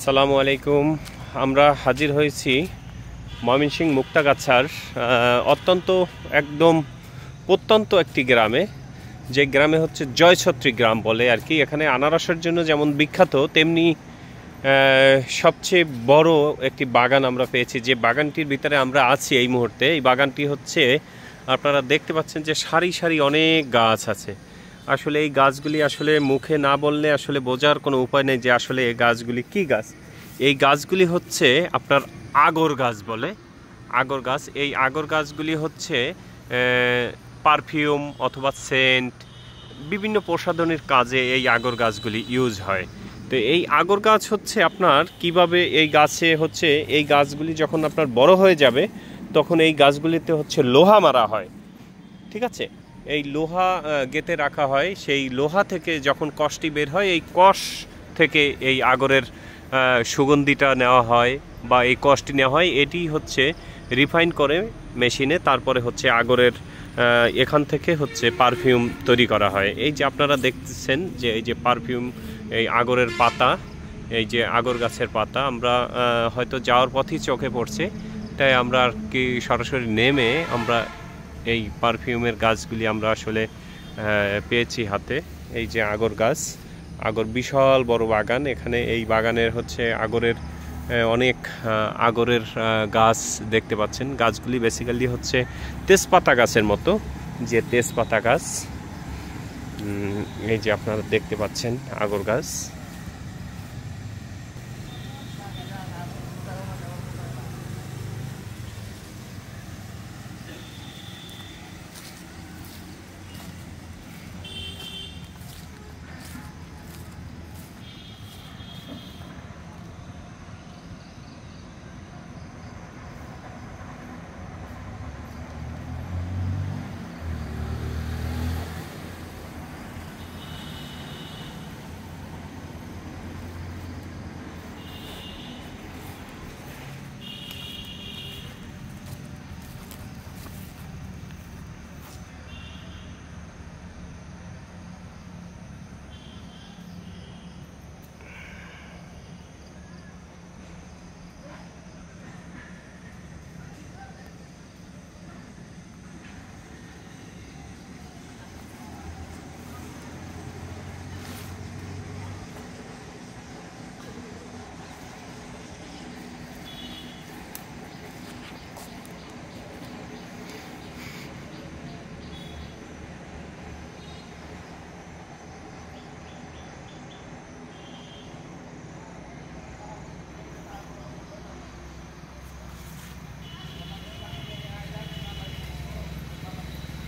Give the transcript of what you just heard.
আসসালামু আলাইকুম। আমরা হাজির হয়েছি ময়মনসিংহ মুক্তাগাছার একদম প্রত্যন্ত একটি গ্রামে, যে গ্রামে হচ্ছে জয়ছত্রী গ্রাম বলে আর কি। এখানে আনারসের জন্য যেমন বিখ্যাত, তেমনি সবচেয়ে বড় একটি বাগান আমরা পেয়েছি। যে বাগানটির ভিতরে আমরা আছি এই মুহূর্তে, এই বাগানটি হচ্ছে আপনারা দেখতে পাচ্ছেন যে সারি সারি অনেক গাছ আছে। আসলে এই গাছগুলি আসলে মুখে না বললে আসলে বোঝার কোনো উপায় নেই যে আসলে এই গাছগুলি কী গাছ। এই গাছগুলি হচ্ছে আপনার আগর গাছ বলে, আগর গাছ। এই আগর গাছগুলি হচ্ছে পারফিউম অথবা সেন্ট, বিভিন্ন প্রসাধনীর কাজে এই আগর গাছগুলি ইউজ হয়। তো এই আগর গাছ হচ্ছে আপনার কিভাবে এই গাছে হচ্ছে এই গাছগুলি যখন আপনার বড় হয়ে যাবে তখন এই গাছগুলিতে হচ্ছে লোহা মারা হয়, ঠিক আছে। এই লোহা গেঁথে রাখা হয়, সেই লোহা থেকে যখন কষটি বের হয় এই কষ থেকে এই আগরের সুগন্ধিটা নেওয়া হয় বা এই কষটি নেওয়া হয়। এটি হচ্ছে রিফাইন করে মেশিনে, তারপরে হচ্ছে আগরের এখান থেকে হচ্ছে পারফিউম তৈরি করা হয়। এই যে আপনারা দেখতেছেন যে এই যে পারফিউম, এই আগরের পাতা, এই যে আগর গাছের পাতা আমরা হয়তো যাওয়ার পথেই চোখে পড়ছে, তাই আমরা আর কি সরাসরি নেমে আমরা এই পারফিউমের গাছগুলি আমরা আসলে পেয়েছি হাতে। এই যে আগর গাছ, আগর বিশাল বড় বাগান। এখানে এই বাগানের হচ্ছে আগরের অনেক আগরের গাছ দেখতে পাচ্ছেন। গাছগুলি বেসিক্যালি হচ্ছে তেজপাতা গাছের মতো, যে তেজপাতা গাছ, এই যে আপনারা দেখতে পাচ্ছেন আগর গাছ।